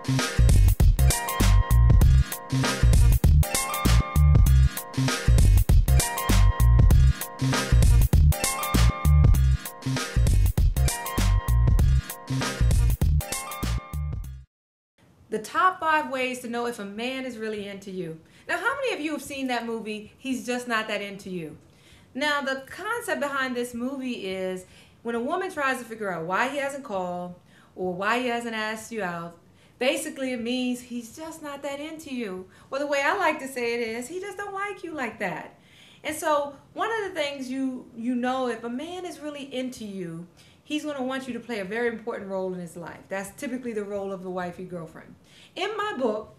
The top 5 ways to know if a man is really into you. Now, how many of you have seen that movie, He's Just Not That Into You? Now, the concept behind this movie is when a woman tries to figure out why he hasn't called or why he hasn't asked you out, basically it means he's just not that into you. Well, the way I like to say it is, he just don't like you like that. And so one of the things you know, if a man is really into you, he's going to want you to play a very important role in his life. That's typically the role of the wifey girlfriend. In my book,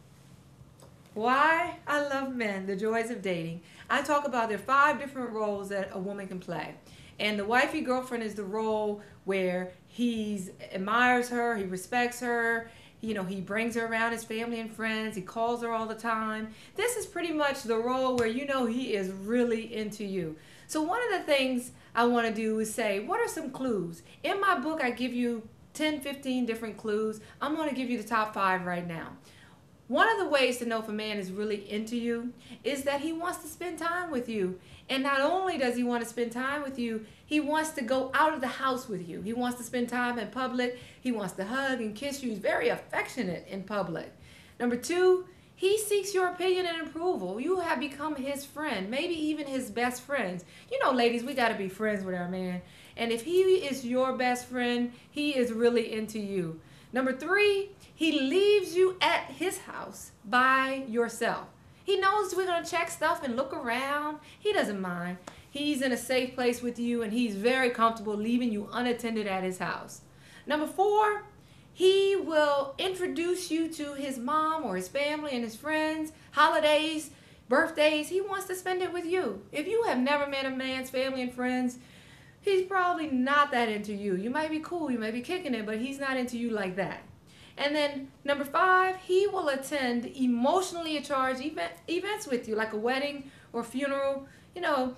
Why I Love Men, The Joys of Dating, I talk about there are 5 different roles that a woman can play. And the wifey girlfriend is the role where he admires her, he respects her, he brings her around his family and friends, he calls her all the time. This is pretty much the role where he is really into you. So one of the things I want to do is say, what are some clues? In my book, I give you 10, 15 different clues. I'm going to give you the top 5 right now. One of the ways to know if a man is really into you is that he wants to spend time with you. And not only does he want to spend time with you, he wants to go out of the house with you. He wants to spend time in public. He wants to hug and kiss you. He's very affectionate in public. Number 2, he seeks your opinion and approval. You have become his friend, maybe even his best friends. Ladies, we got to be friends with our man. And if he is your best friend, he is really into you. Number 3, he leaves you at his house by yourself. He knows we're going to check stuff and look around. He doesn't mind. He's in a safe place with you, and he's very comfortable leaving you unattended at his house. Number 4, he will introduce you to his mom or his family and his friends, holidays, birthdays. He wants to spend it with you. If you have never met a man's family and friends, he's probably not that into you. You might be cool, you might be kicking it, but he's not into you like that. And then number 5, he will attend emotionally charged events with you, like a wedding or funeral.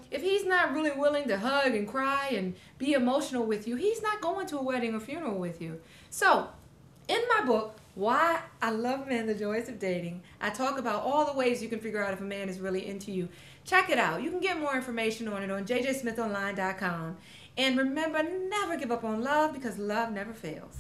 If he's not really willing to hug and cry and be emotional with you, he's not going to a wedding or funeral with you. So, in my book, Why I Love Men, The Joys of Dating, I talk about all the ways you can figure out if a man is really into you. Check it out. You can get more information on it on jjsmithonline.com. And remember, never give up on love, because love never fails.